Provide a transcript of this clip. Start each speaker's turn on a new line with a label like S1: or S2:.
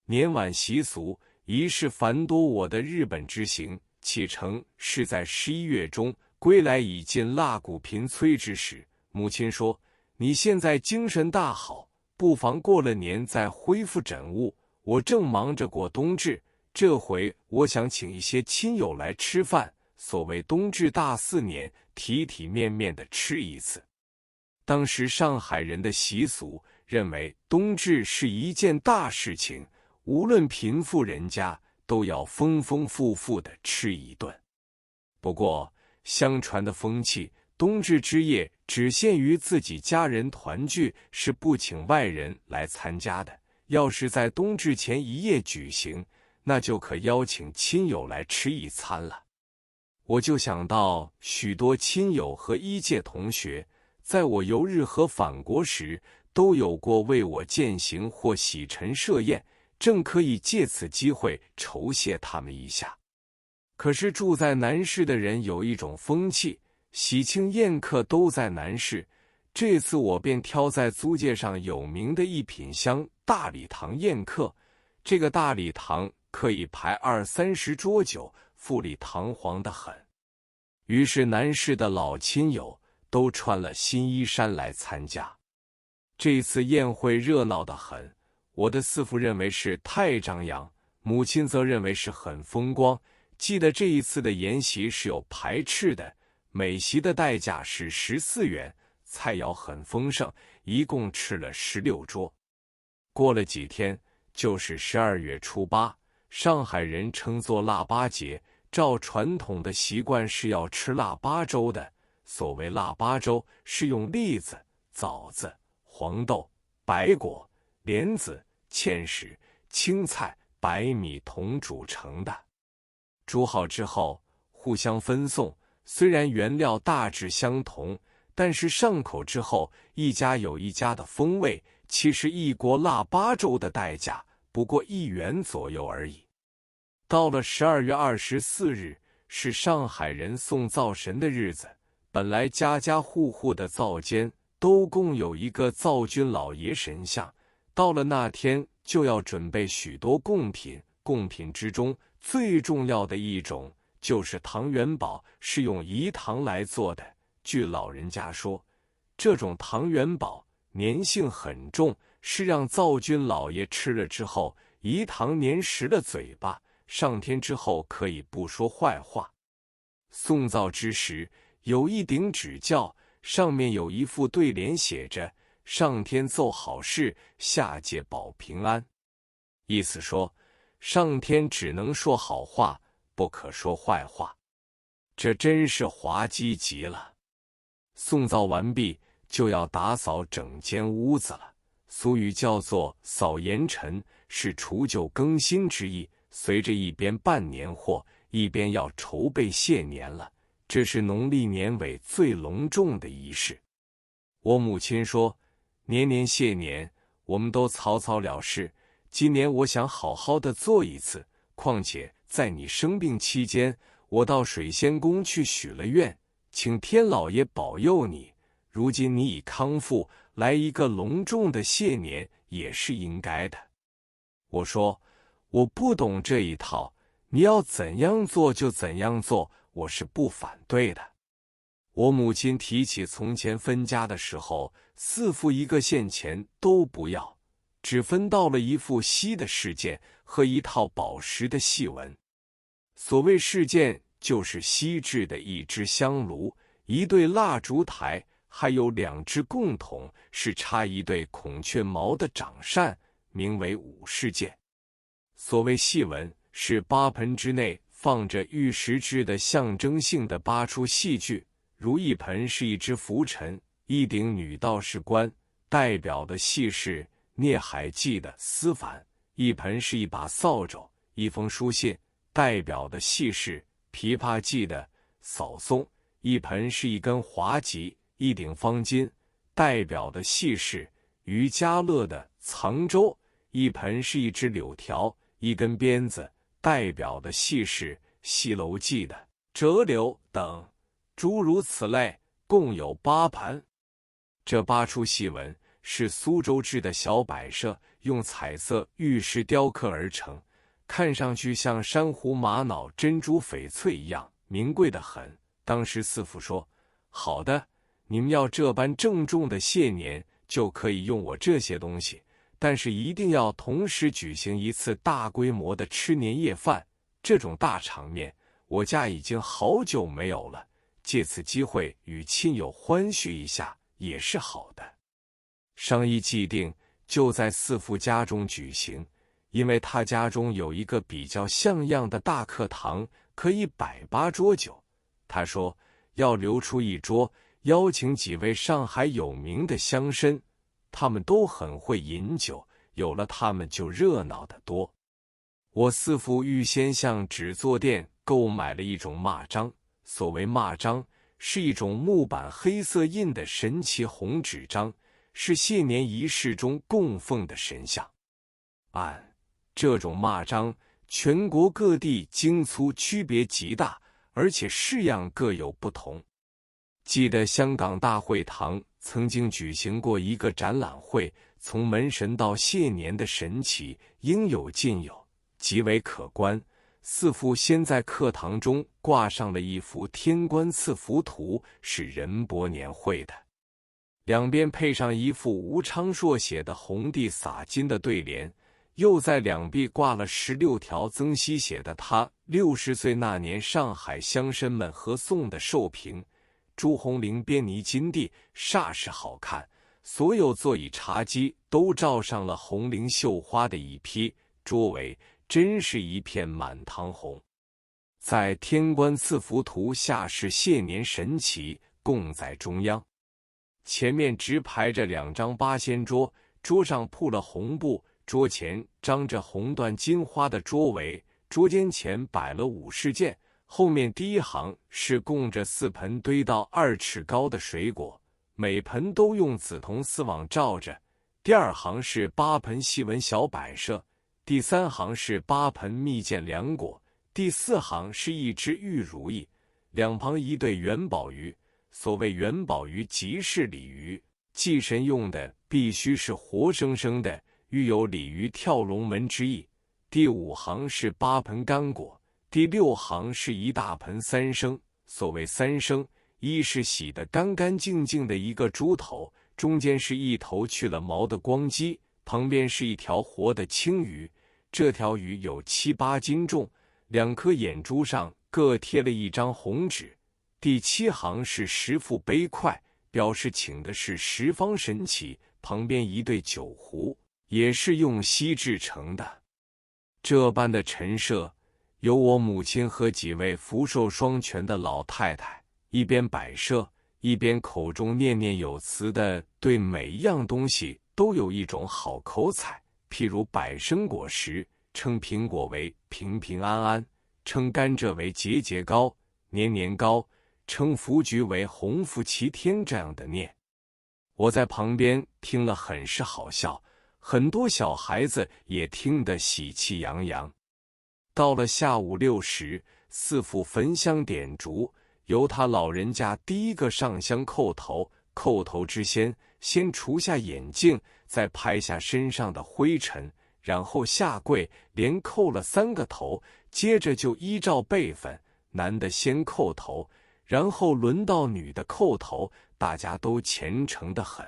S1: 年晚习俗，一是繁多我的日本之行，启程是在11月中，归来已近腊谷频催之时。母亲说：“你现在精神大好，不妨过了年再恢复诊务。我正忙着过冬至，这回我想请一些亲友来吃饭。所谓冬至大4年，体体面面的吃一次。”当时上海人的习俗认为冬至是一件大事情，无论贫富人家都要丰丰富富的吃一顿。不过相传的风气，冬至之夜只限于自己家人团聚，是不请外人来参加的。要是在冬至前一夜举行，那就可邀请亲友来吃一餐了。我就想到许多亲友和医界同学，在我游日和返国时，都有过为我饯行或洗尘设宴，正可以借此机会酬谢他们一下。可是住在南市的人有一种风气，喜庆宴客都在南市。这次我便挑在租界上有名的一品香大礼堂宴客。这个大礼堂可以排20-30桌酒，富丽堂皇得很。于是南市的老亲友都穿了新衣衫来参加。这次宴会热闹得很，我的四父认为是太张扬，母亲则认为是很风光。记得这一次的筵席是有排斥的，每席的代价是14元，菜肴很丰盛，一共吃了16桌。过了几天，就是12月初8，上海人称作腊八节，照传统的习惯是要吃腊八粥的。所谓腊八粥，是用栗子、枣子、黄豆、白果、莲子、芡实、青菜、白米同煮成的。煮好之后互相分送，虽然原料大致相同，但是上口之后一家有一家的风味。其实一锅腊八粥的代价不过1元左右而已。到了12月24日，是上海人送灶神的日子。本来家家户户的灶间都供有一个灶君老爷神像，到了那天就要准备许多贡品，贡品之中最重要的一种就是糖元宝，是用饴糖来做的。据老人家说，这种糖元宝粘性很重，是让灶君老爷吃了之后，饴糖粘实了嘴巴，上天之后可以不说坏话。送灶之时，有一顶纸轿，上面有一副对联，写着“上天奏好事，下界保平安”。意思说，上天只能说好话，不可说坏话。这真是滑稽极了。送灶完毕，就要打扫整间屋子了。俗语叫做扫严尘，是除旧更新之意。随着一边办年货，一边要筹备谢年了。这是农历年尾最隆重的仪式。我母亲说，年年谢年，我们都草草了事。今年我想好好的做一次，况且在你生病期间，我到水仙宫去许了愿，请天老爷保佑你。如今你已康复，来一个隆重的谢年也是应该的。我说，我不懂这一套，你要怎样做就怎样做，我是不反对的。我母亲提起从前分家的时候，四父一个现钱都不要，只分到了一副锡的饰件和一套宝石的细纹。所谓饰件，就是锡制的一只香炉、一对蜡烛台，还有2只贡桶，是插一对孔雀毛的掌扇，名为武士件。所谓细纹，是8盆之内放着玉石制的象征性的8出戏剧，如一盆是一只拂尘，一顶女道士冠，代表的戏是《孽海记》的思凡；一盆是一把扫帚，一封书信，代表的戏是《琵琶记》的扫松；一盆是一根华戟，一顶方巾，代表的戏是于家乐的藏舟；一盆是一只柳条，一根鞭子，代表的戏是《西楼记》的折柳等，诸如此类，共有8盆。这8出戏文是苏州制的小摆设，用彩色玉石雕刻而成，看上去像珊瑚、玛瑙、珍珠、翡翠一样名贵得很。当时四父说：“好的，你们要这般郑重的谢年，就可以用我这些东西，但是一定要同时举行一次大规模的吃年夜饭。这种大场面，我家已经好久没有了，借此机会与亲友欢叙一下，也是好的。”商议既定，就在四父家中举行，因为他家中有一个比较像样的大客堂，可以摆8桌酒。他说要留出1桌，邀请几位上海有名的乡绅，他们都很会饮酒，有了他们就热闹得多。我四父预先向纸作店购买了一种马章，所谓马章，是一种木板黑色印的神奇红纸张，是谢年仪式中供奉的神像。按这种马章，全国各地精粗区别极大，而且式样各有不同。记得香港大会堂曾经举行过一个展览会，从门神到谢年的神奇应有尽有，极为可观。四父先在课堂中挂上了一幅天官赐福图，是仁伯年绘的，两边配上一幅吴昌硕写的红地撒金的对联，又在两壁挂了16条曾皙写的他60岁那年上海乡绅们合送的寿屏，朱红绫编泥金地，煞是好看。所有座椅茶几都罩上了红绫绣花的一批，桌围真是一片满堂红。在天官赐福图下是谢年神旗，供在中央。前面直排着2张八仙桌，桌上铺了红布，桌前张着红缎金花的桌围，桌间前摆了50件。后面第一行是供着4盆堆到2尺高的水果，每盆都用紫铜丝网罩着。第二行是8盆细纹小摆设，第三行是8盆蜜饯凉果，第四行是1只玉如意，两旁一对元宝鱼。所谓元宝鱼即是鲤鱼，祭神用的必须是活生生的，寓有鲤鱼跳龙门之意。第5行是8盆干果，第6行是1大盆三生。所谓三生，一是洗得干干净净的一个猪头，中间是一头去了毛的光鸡，旁边是一条活的青鱼，这条鱼有7、8斤重，2颗眼珠上各贴了1张红纸。第7行是10副杯筷，表示请的是10方神祇，旁边一对酒壶，也是用锡制成的。这般的陈设，由我母亲和几位福寿双全的老太太一边摆设，一边口中念念有词的对每一样东西都有一种好口彩。譬如摆生果时，称苹果为平平安安，称甘蔗为节节高、年年高，称福菊为鸿福齐天，这样的念。我在旁边听了很是好笑，很多小孩子也听得喜气洋洋。到了下午6时，四父焚香点烛，由他老人家第一个上香叩头。叩头之先除下眼镜，再拍下身上的灰尘，然后下跪，连叩了3个头，接着就依照辈分，男的先叩头，然后轮到女的叩头，大家都虔诚得很。